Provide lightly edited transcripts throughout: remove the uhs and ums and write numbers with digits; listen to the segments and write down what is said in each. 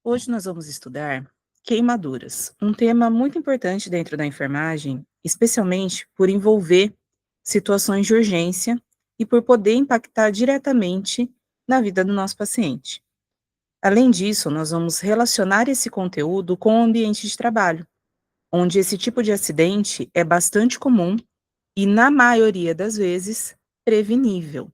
Hoje nós vamos estudar queimaduras, um tema muito importante dentro da enfermagem, especialmente por envolver situações de urgência e por poder impactar diretamente na vida do nosso paciente. Além disso, nós vamos relacionar esse conteúdo com o ambiente de trabalho, onde esse tipo de acidente é bastante comum e, na maioria das vezes, prevenível.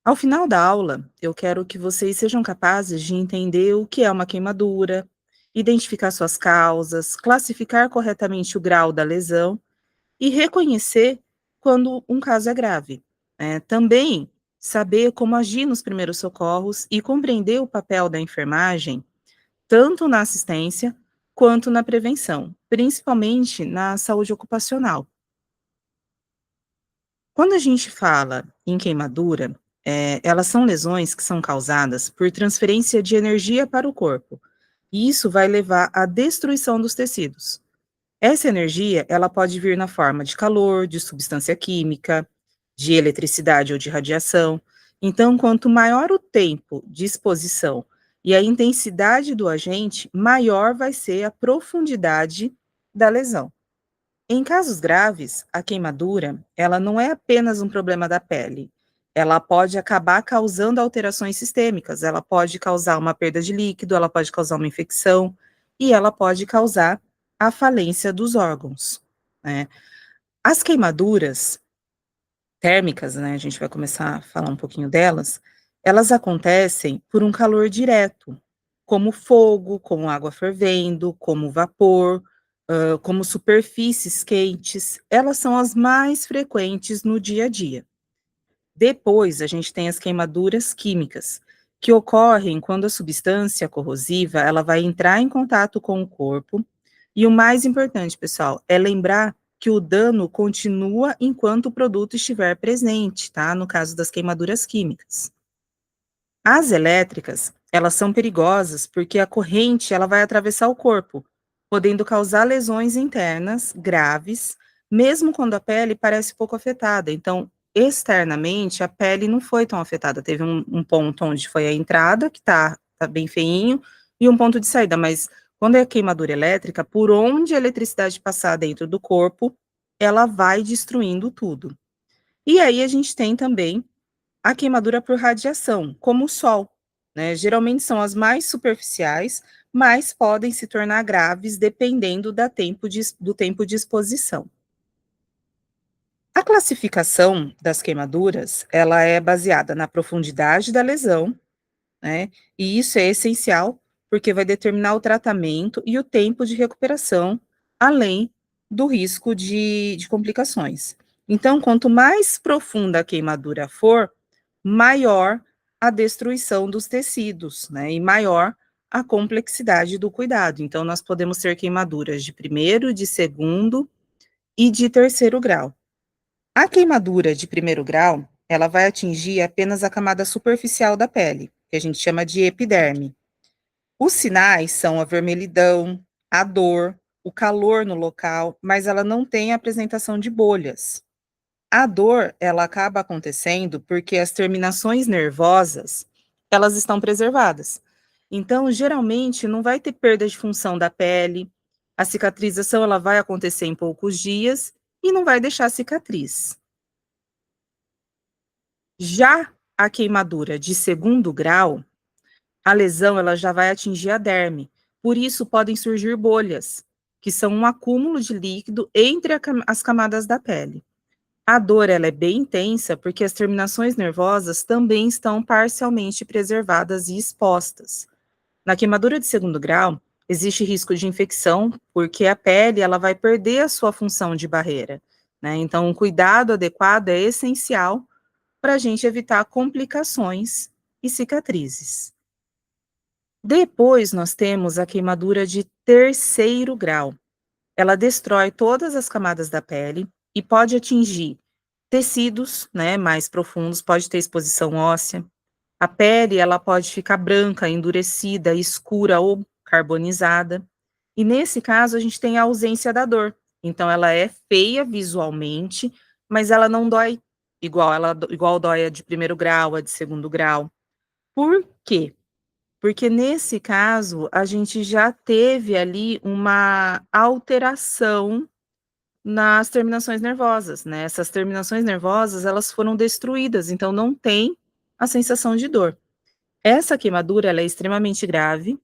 Ao final da aula, eu quero que vocês sejam capazes de entender o que é uma queimadura, identificar suas causas, classificar corretamente o grau da lesão e reconhecer quando um caso é grave. Também saber como agir nos primeiros socorros e compreender o papel da enfermagem, tanto na assistência quanto na prevenção, principalmente na saúde ocupacional. Quando a gente fala em queimadura, elas são lesões que são causadas por transferência de energia para o corpo, e isso vai levar à destruição dos tecidos. Essa energia, ela pode vir na forma de calor, de substância química, de eletricidade ou de radiação. Então, quanto maior o tempo de exposição e a intensidade do agente, maior vai ser a profundidade da lesão. Em casos graves, a queimadura, ela não é apenas um problema da pele. Ela pode acabar causando alterações sistêmicas, ela pode causar uma perda de líquido, ela pode causar uma infecção e ela pode causar a falência dos órgãos, né? As queimaduras térmicas, né, a gente vai começar a falar um pouquinho delas, elas acontecem por um calor direto, como fogo, como água fervendo, como vapor, como superfícies quentes, elas são as mais frequentes no dia a dia. Depois, a gente tem as queimaduras químicas, que ocorrem quando a substância corrosiva, ela vai entrar em contato com o corpo, e o mais importante, pessoal, é lembrar que o dano continua enquanto o produto estiver presente, tá? No caso das queimaduras químicas. As elétricas, elas são perigosas porque a corrente, ela vai atravessar o corpo, podendo causar lesões internas graves, mesmo quando a pele parece pouco afetada. Então, externamente, a pele não foi tão afetada. Teve um ponto onde foi a entrada, que tá bem feinho, e um ponto de saída, mas quando é queimadura elétrica, por onde a eletricidade passar dentro do corpo, ela vai destruindo tudo. E aí a gente tem também a queimadura por radiação, como o sol, né? Geralmente são as mais superficiais, mas podem se tornar graves dependendo do tempo de exposição. A classificação das queimaduras, ela é baseada na profundidade da lesão, né? E isso é essencial porque vai determinar o tratamento e o tempo de recuperação, além do risco de complicações. Então, quanto mais profunda a queimadura for, maior a destruição dos tecidos, né? E maior a complexidade do cuidado. Então, nós podemos ter queimaduras de primeiro, de segundo e de terceiro grau. A queimadura de primeiro grau, ela vai atingir apenas a camada superficial da pele, que a gente chama de epiderme. Os sinais são a vermelhidão, a dor, o calor no local, mas ela não tem a apresentação de bolhas. A dor, ela acaba acontecendo porque as terminações nervosas, elas estão preservadas. Então, geralmente, não vai ter perda de função da pele, a cicatrização, ela vai acontecer em poucos dias e não vai deixar cicatriz. Já a queimadura de segundo grau, a lesão ela já vai atingir a derme, por isso podem surgir bolhas, que são um acúmulo de líquido entre as camadas da pele. A dor ela é bem intensa porque as terminações nervosas também estão parcialmente preservadas e expostas. Na queimadura de segundo grau, existe risco de infecção porque a pele ela vai perder a sua função de barreira, né? Então, um cuidado adequado é essencial para a gente evitar complicações e cicatrizes. Depois, nós temos a queimadura de terceiro grau. Ela destrói todas as camadas da pele e pode atingir tecidos, né, mais profundos, pode ter exposição óssea. A pele, ela pode ficar branca, endurecida, escura ou carbonizada. E nesse caso, a gente tem a ausência da dor. Então, ela é feia visualmente, mas ela não dói igual dói a de primeiro grau, a de segundo grau. Por quê? porque nesse caso a gente já teve ali uma alteração nas terminações nervosas, né, essas terminações nervosas, elas foram destruídas, então não tem a sensação de dor. Essa queimadura, ela é extremamente grave,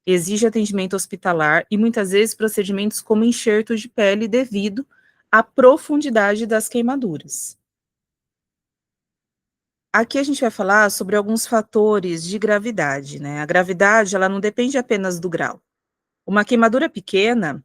exige atendimento hospitalar e muitas vezes procedimentos como enxerto de pele devido à profundidade das queimaduras. Aqui a gente vai falar sobre alguns fatores de gravidade, né? A gravidade, ela não depende apenas do grau. Uma queimadura pequena,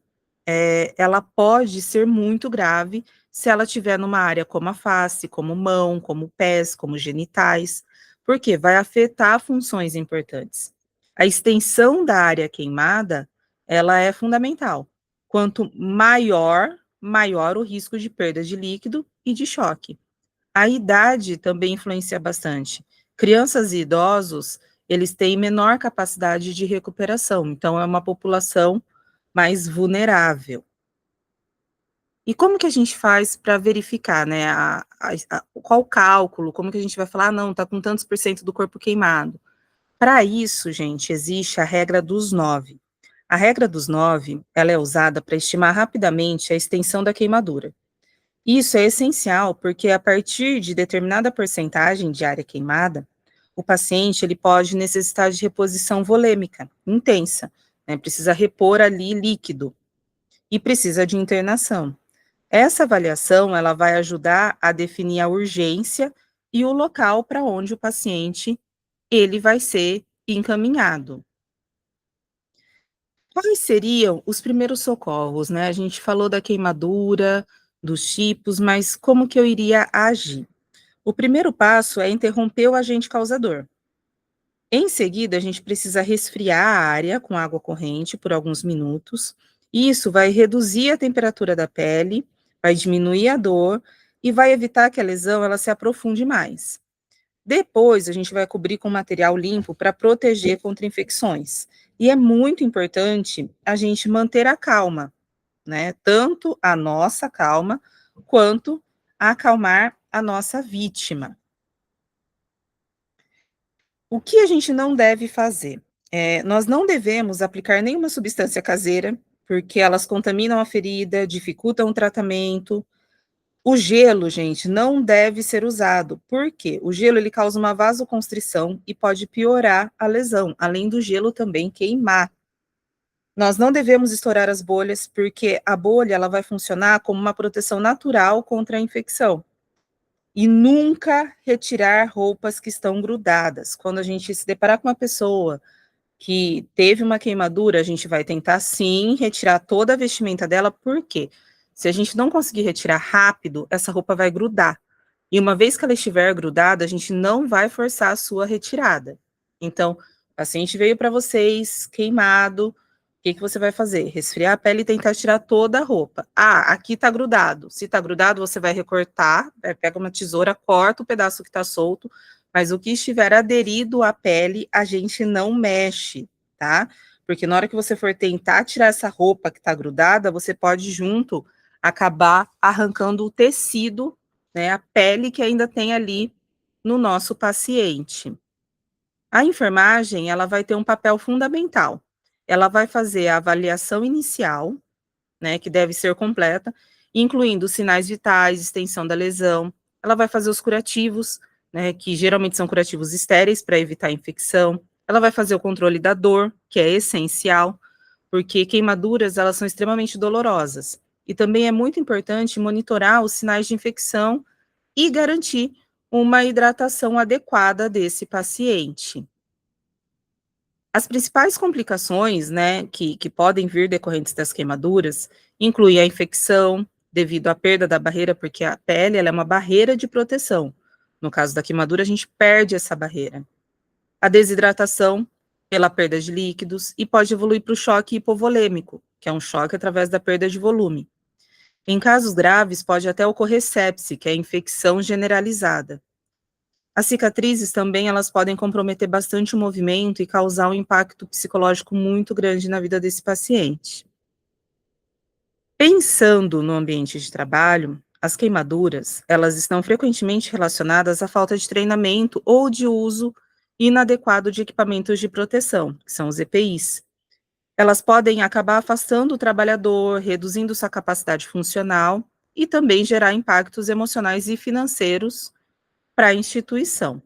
ela pode ser muito grave se ela estiver numa área como a face, como mão, como pés, como genitais, porque vai afetar funções importantes. A extensão da área queimada, ela é fundamental. Quanto maior o risco de perda de líquido e de choque. A idade também influencia bastante. Crianças e idosos, eles têm menor capacidade de recuperação, então é uma população mais vulnerável. E como que a gente faz para verificar, né, qual o cálculo, como que a gente vai falar: "Ah, não, tá com tantos por cento do corpo queimado". Para isso, gente, existe a regra dos 9. A regra dos 9, ela é usada para estimar rapidamente a extensão da queimadura. Isso é essencial, porque a partir de determinada porcentagem de área queimada, o paciente ele pode necessitar de reposição volêmica intensa, né, precisa repor ali líquido e precisa de internação. Essa avaliação, ela vai ajudar a definir a urgência e o local para onde o paciente ele vai ser encaminhado. Quais seriam os primeiros socorros, né? A gente falou da queimadura, dos tipos, mas como que eu iria agir? O primeiro passo é interromper o agente causador. Em seguida, a gente precisa resfriar a área com água corrente por alguns minutos. Isso vai reduzir a temperatura da pele, vai diminuir a dor e vai evitar que a lesão ela se aprofunde mais. Depois, a gente vai cobrir com material limpo para proteger contra infecções. E é muito importante a gente manter a calma, né? Tanto a nossa calma, quanto acalmar a nossa vítima. O que a gente não deve fazer? Nós não devemos aplicar nenhuma substância caseira, porque elas contaminam a ferida, dificultam o tratamento. O gelo, gente, não deve ser usado. Por quê? O gelo ele causa uma vasoconstrição e pode piorar a lesão, além do gelo também queimar. Nós não devemos estourar as bolhas, porque a bolha ela vai funcionar como uma proteção natural contra a infecção. E nunca retirar roupas que estão grudadas. Quando a gente se deparar com uma pessoa que teve uma queimadura, a gente vai tentar sim retirar toda a vestimenta dela, por quê? Se a gente não conseguir retirar rápido, essa roupa vai grudar. E uma vez que ela estiver grudada, a gente não vai forçar a sua retirada. Então, o paciente veio para vocês queimado, o que que você vai fazer? Resfriar a pele e tentar tirar toda a roupa. Ah, aqui tá grudado. Se tá grudado, você vai recortar, pega uma tesoura, corta o pedaço que tá solto, mas o que estiver aderido à pele, a gente não mexe, tá? Porque na hora que você for tentar tirar essa roupa que tá grudada, você pode junto acabar arrancando o tecido, né, a pele que ainda tem ali no nosso paciente. A enfermagem, ela vai ter um papel fundamental. Ela vai fazer a avaliação inicial, né, que deve ser completa, incluindo sinais vitais, extensão da lesão. Ela vai fazer os curativos, né, que geralmente são curativos estéreis para evitar a infecção. Ela vai fazer o controle da dor, que é essencial, porque queimaduras, elas são extremamente dolorosas. E também é muito importante monitorar os sinais de infecção e garantir uma hidratação adequada desse paciente. As principais complicações, né, que podem vir decorrentes das queimaduras, incluem a infecção, devido à perda da barreira, porque a pele, ela é uma barreira de proteção. No caso da queimadura, a gente perde essa barreira. A desidratação, pela perda de líquidos, e pode evoluir para o choque hipovolêmico, que é um choque através da perda de volume. Em casos graves, pode até ocorrer sepse, que é infecção generalizada. As cicatrizes também, elas podem comprometer bastante o movimento e causar um impacto psicológico muito grande na vida desse paciente. Pensando no ambiente de trabalho, as queimaduras, elas estão frequentemente relacionadas à falta de treinamento ou de uso inadequado de equipamentos de proteção, que são os EPIs. Elas podem acabar afastando o trabalhador, reduzindo sua capacidade funcional e também gerar impactos emocionais e financeiros para a instituição.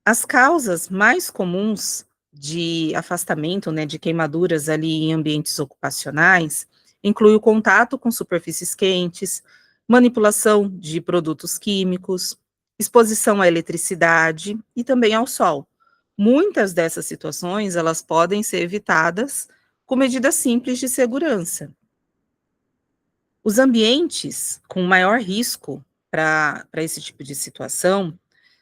As causas mais comuns de afastamento, né, de queimaduras ali em ambientes ocupacionais, inclui o contato com superfícies quentes, manipulação de produtos químicos, exposição à eletricidade e também ao sol. Muitas dessas situações, elas podem ser evitadas com medidas simples de segurança. Os ambientes com maior risco para esse tipo de situação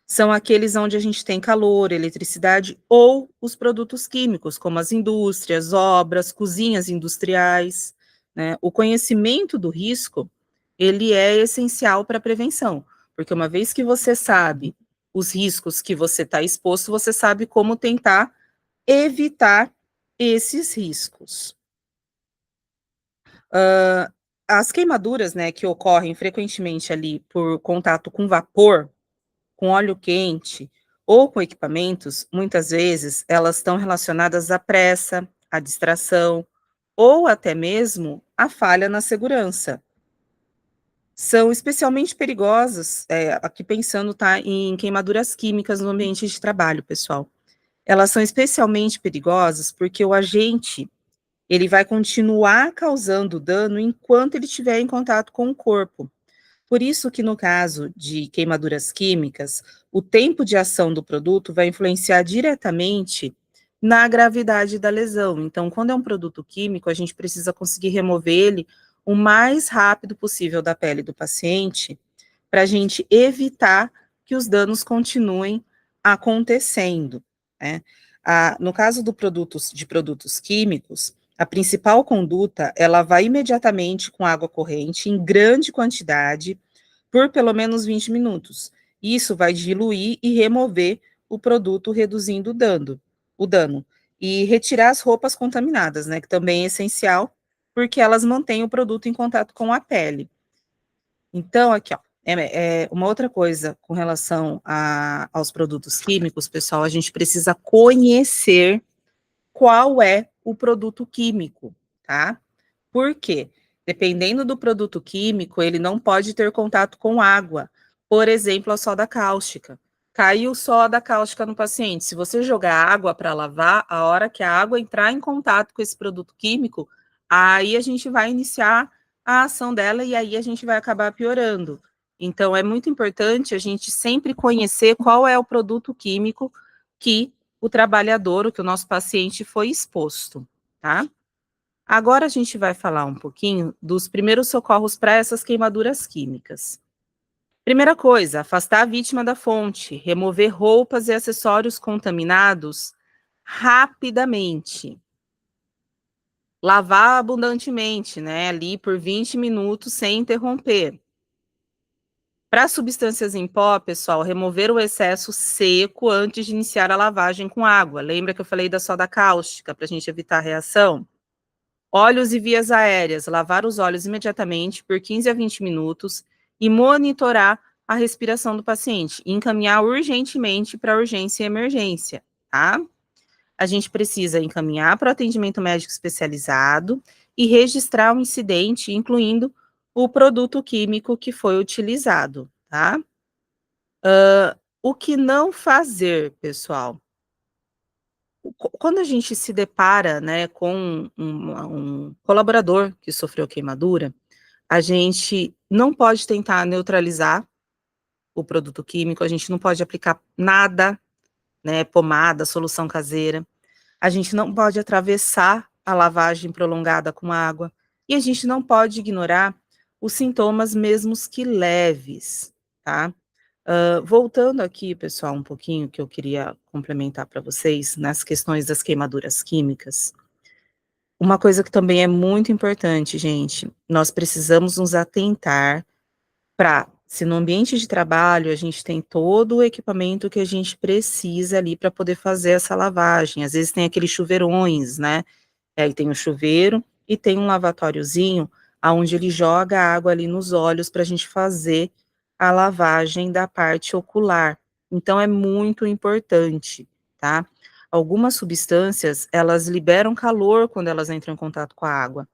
são aqueles onde a gente tem calor, eletricidade ou os produtos químicos, como as indústrias, obras, cozinhas industriais, né? O conhecimento do risco, ele é essencial para a prevenção, porque uma vez que você sabe os riscos que você está exposto, você sabe como tentar evitar esses riscos. As queimaduras, né, que ocorrem frequentemente ali por contato com vapor, com óleo quente ou com equipamentos, muitas vezes elas estão relacionadas à pressa, à distração ou até mesmo à falha na segurança. São especialmente perigosas, aqui pensando, tá, em queimaduras químicas no ambiente de trabalho, pessoal. Elas são especialmente perigosas porque o agente, ele vai continuar causando dano enquanto ele estiver em contato com o corpo. Por isso que no caso de queimaduras químicas, o tempo de ação do produto vai influenciar diretamente na gravidade da lesão. Então, quando é um produto químico, a gente precisa conseguir remover ele o mais rápido possível da pele do paciente, para a gente evitar que os danos continuem acontecendo, né? No caso de produtos químicos, a principal conduta, ela vai imediatamente com água corrente em grande quantidade por pelo menos 20 minutos. Isso vai diluir e remover o produto, reduzindo o dano. E retirar as roupas contaminadas, né, que também é essencial, porque elas mantêm o produto em contato com a pele. Então, aqui, ó, uma outra coisa com relação aos produtos químicos, pessoal, a gente precisa conhecer qual é o produto químico, tá? Por quê? Dependendo do produto químico, ele não pode ter contato com água. Por exemplo, a soda cáustica. Caiu soda cáustica no paciente. Se você jogar água para lavar, a hora que a água entrar em contato com esse produto químico, aí a gente vai iniciar a ação dela e aí a gente vai acabar piorando. Então, é muito importante a gente sempre conhecer qual é o produto químico que o trabalhador, que o nosso paciente foi exposto, tá? Agora a gente vai falar um pouquinho dos primeiros socorros para essas queimaduras químicas. Primeira coisa, afastar a vítima da fonte, remover roupas e acessórios contaminados rapidamente. Lavar abundantemente, né, ali por 20 minutos sem interromper. Para substâncias em pó, pessoal, remover o excesso seco antes de iniciar a lavagem com água. Lembra que eu falei da soda cáustica para a gente evitar a reação? Óleos e vias aéreas, lavar os olhos imediatamente por 15 a 20 minutos e monitorar a respiração do paciente, e encaminhar urgentemente para urgência e emergência, tá? A gente precisa encaminhar para o atendimento médico especializado e registrar o incidente, incluindo o produto químico que foi utilizado, tá? O que não fazer, pessoal? Quando a gente se depara, né, com um colaborador que sofreu queimadura, a gente não pode tentar neutralizar o produto químico, a gente não pode aplicar nada, né, pomada, solução caseira, a gente não pode atravessar a lavagem prolongada com água, e a gente não pode ignorar os sintomas mesmo que leves, tá? Voltando aqui, pessoal, um pouquinho que eu queria complementar para vocês nas questões das queimaduras químicas. Uma coisa que também é muito importante, gente, nós precisamos nos atentar para, se no ambiente de trabalho a gente tem todo o equipamento que a gente precisa ali para poder fazer essa lavagem. Às vezes tem aqueles chuveirões, né? Aí tem o chuveiro e tem um lavatóriozinho aonde ele joga a água ali nos olhos para a gente fazer a lavagem da parte ocular. Então é muito importante, tá? Algumas substâncias, elas liberam calor quando elas entram em contato com a água.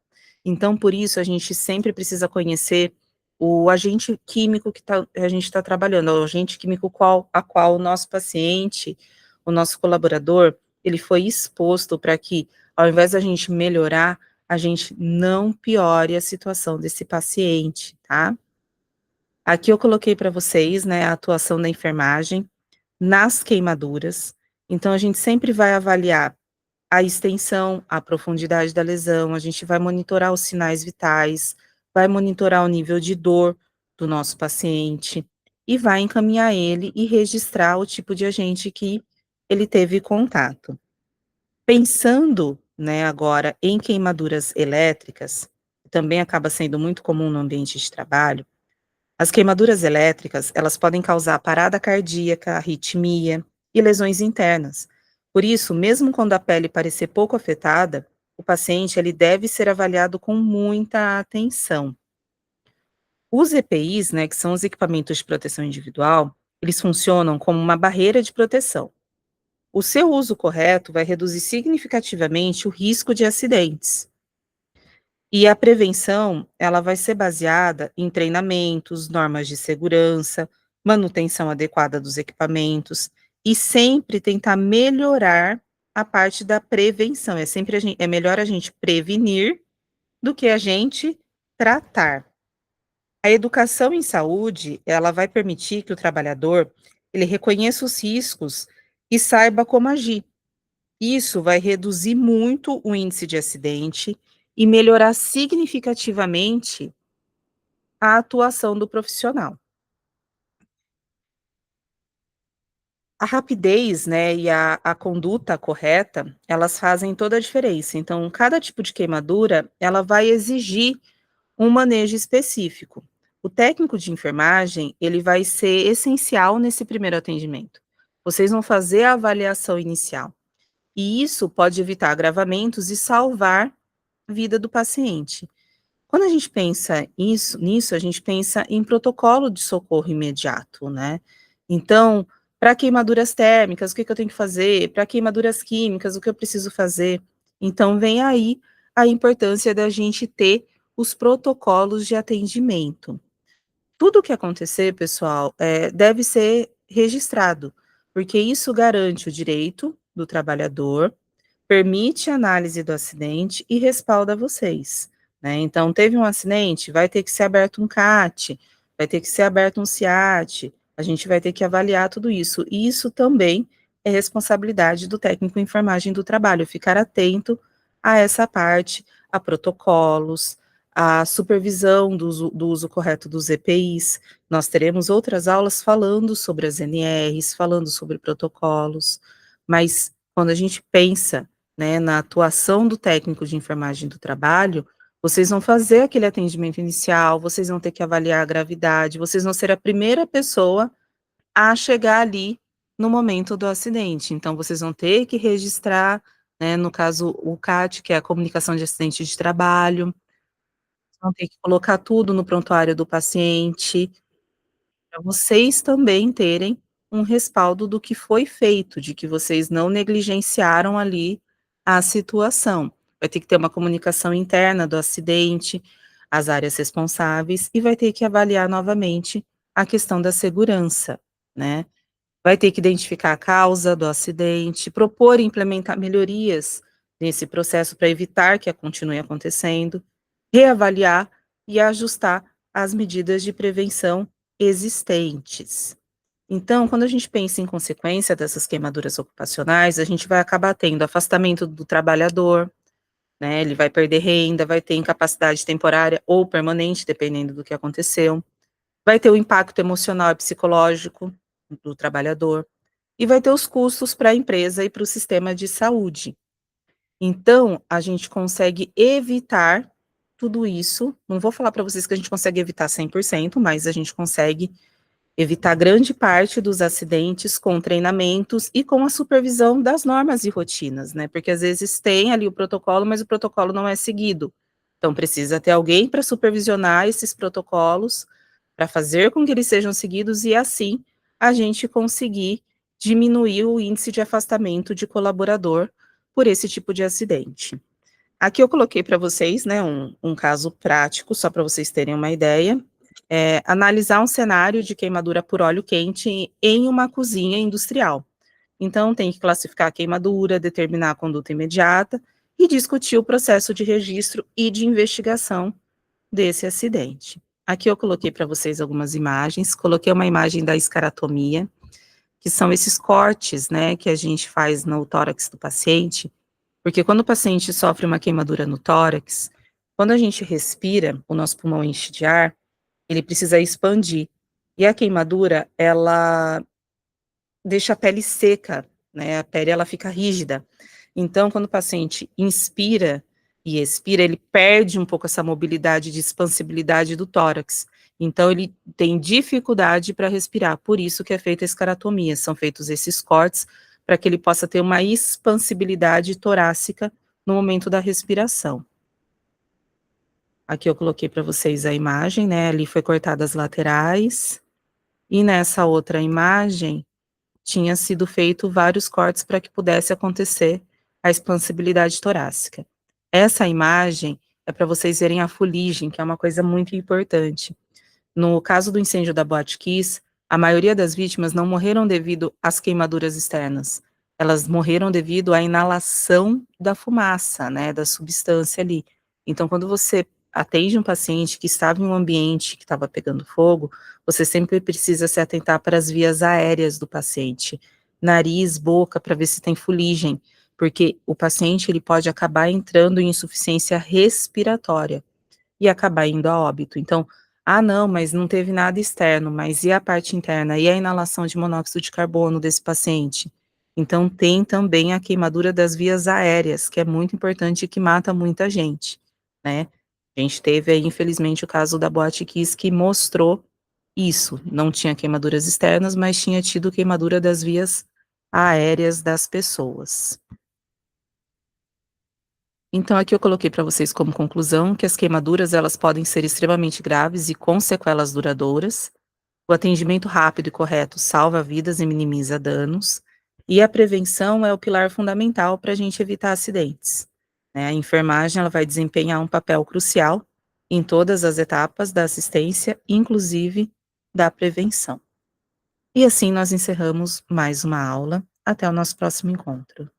Então, por isso, a gente sempre precisa conhecer o agente químico que a gente está trabalhando, o agente químico a qual o nosso paciente, o nosso colaborador, ele foi exposto para que, ao invés da gente melhorar, a gente não piore a situação desse paciente, tá? Aqui eu coloquei para vocês, né, a atuação da enfermagem nas queimaduras. Então, a gente sempre vai avaliar a extensão, a profundidade da lesão, a gente vai monitorar os sinais vitais, vai monitorar o nível de dor do nosso paciente e vai encaminhar ele e registrar o tipo de agente que ele teve contato. Pensando, né, agora em queimaduras elétricas, que também acaba sendo muito comum no ambiente de trabalho, as queimaduras elétricas, elas podem causar parada cardíaca, arritmia e lesões internas. Por isso, mesmo quando a pele parecer pouco afetada, o paciente ele deve ser avaliado com muita atenção. Os EPIs, né, que são os equipamentos de proteção individual, eles funcionam como uma barreira de proteção. O seu uso correto vai reduzir significativamente o risco de acidentes. E a prevenção, ela vai ser baseada em treinamentos, normas de segurança, manutenção adequada dos equipamentos e sempre tentar melhorar a parte da prevenção. É sempre é melhor a gente prevenir do que a gente tratar. A educação em saúde, ela vai permitir que o trabalhador, ele reconheça os riscos e saiba como agir. Isso vai reduzir muito o índice de acidente e melhorar significativamente a atuação do profissional. A rapidez, né, e a conduta correta, elas fazem toda a diferença. Então, cada tipo de queimadura, ela vai exigir um manejo específico. O técnico de enfermagem, ele vai ser essencial nesse primeiro atendimento. Vocês vão fazer a avaliação inicial. E isso pode evitar agravamentos e salvar a vida do paciente. Quando a gente pensa nisso, a gente pensa em protocolo de socorro imediato, né? Então, para queimaduras térmicas, o que que eu tenho que fazer? Para queimaduras químicas, o que eu preciso fazer? Então, vem aí a importância da gente ter os protocolos de atendimento. Tudo o que acontecer, pessoal, deve ser registrado, porque isso garante o direito do trabalhador, permite análise do acidente e respalda vocês, né. Então teve um acidente, vai ter que ser aberto um CAT, vai ter que ser aberto um SIAT, a gente vai ter que avaliar tudo isso, e isso também é responsabilidade do técnico em enfermagem do trabalho, ficar atento a essa parte, a protocolos, a supervisão do uso correto dos EPIs. Nós teremos outras aulas falando sobre as NRs, falando sobre protocolos, mas quando a gente pensa, né, na atuação do técnico de enfermagem do trabalho, vocês vão fazer aquele atendimento inicial, vocês vão ter que avaliar a gravidade, vocês vão ser a primeira pessoa a chegar ali no momento do acidente. Então, vocês vão ter que registrar, né, no caso, o CAT, que é a comunicação de acidente de trabalho, vão ter que colocar tudo no prontuário do paciente, para vocês também terem um respaldo do que foi feito, de que vocês não negligenciaram ali a situação. Vai ter que ter uma comunicação interna do acidente, as áreas responsáveis, e vai ter que avaliar novamente a questão da segurança, né. Vai ter que identificar a causa do acidente, propor e implementar melhorias nesse processo para evitar que continue acontecendo, reavaliar e ajustar as medidas de prevenção existentes. Então, quando a gente pensa em consequência dessas queimaduras ocupacionais, a gente vai acabar tendo afastamento do trabalhador, né, ele vai perder renda, vai ter incapacidade temporária ou permanente, dependendo do que aconteceu, vai ter o impacto emocional e psicológico do trabalhador, e vai ter os custos para a empresa e para o sistema de saúde. Então, a gente consegue evitar tudo isso, não vou falar para vocês que a gente consegue evitar 100%, mas a gente consegue evitar grande parte dos acidentes com treinamentos e com a supervisão das normas e rotinas, né, porque às vezes tem ali o protocolo, mas o protocolo não é seguido. Então precisa ter alguém para supervisionar esses protocolos, para fazer com que eles sejam seguidos e assim a gente conseguir diminuir o índice de afastamento de colaborador por esse tipo de acidente. Aqui eu coloquei para vocês, né, um caso prático, só para vocês terem uma ideia. Analisar um cenário de queimadura por óleo quente em uma cozinha industrial. Então, tem que classificar a queimadura, determinar a conduta imediata e discutir o processo de registro e de investigação desse acidente. Aqui eu coloquei para vocês algumas imagens, coloquei uma imagem da escaratomia, que são esses cortes, né, que a gente faz no tórax do paciente, porque quando o paciente sofre uma queimadura no tórax, quando a gente respira, o nosso pulmão enche de ar, ele precisa expandir. E a queimadura, ela deixa a pele seca, né, a pele ela fica rígida. Então, quando o paciente inspira e expira, ele perde um pouco essa mobilidade de expansibilidade do tórax. Então, ele tem dificuldade para respirar, por isso que é feita a escaratomia, são feitos esses cortes para que ele possa ter uma expansibilidade torácica no momento da respiração. Aqui eu coloquei para vocês a imagem, né, ali foi cortada as laterais, e nessa outra imagem, tinha sido feito vários cortes para que pudesse acontecer a expansibilidade torácica. Essa imagem é para vocês verem a fuligem, que é uma coisa muito importante. No caso do incêndio da Boate Kiss, a maioria das vítimas não morreram devido às queimaduras externas, elas morreram devido à inalação da fumaça, né, da substância ali. Então, quando você atende um paciente que estava em um ambiente que estava pegando fogo, você sempre precisa se atentar para as vias aéreas do paciente, nariz, boca, para ver se tem fuligem, porque o paciente ele pode acabar entrando em insuficiência respiratória e acabar indo a óbito. Então, ah, não, mas não teve nada externo, mas e a parte interna? E a inalação de monóxido de carbono desse paciente? Então, tem também a queimadura das vias aéreas, que é muito importante e que mata muita gente, né? A gente teve aí, infelizmente, o caso da Boate Kiss que mostrou isso. Não tinha queimaduras externas, mas tinha tido queimadura das vias aéreas das pessoas. Então aqui eu coloquei para vocês como conclusão que as queimaduras elas podem ser extremamente graves e com sequelas duradouras. O atendimento rápido e correto salva vidas e minimiza danos. E a prevenção é o pilar fundamental para a gente evitar acidentes, né? A enfermagem ela vai desempenhar um papel crucial em todas as etapas da assistência, inclusive da prevenção. E assim nós encerramos mais uma aula. Até o nosso próximo encontro.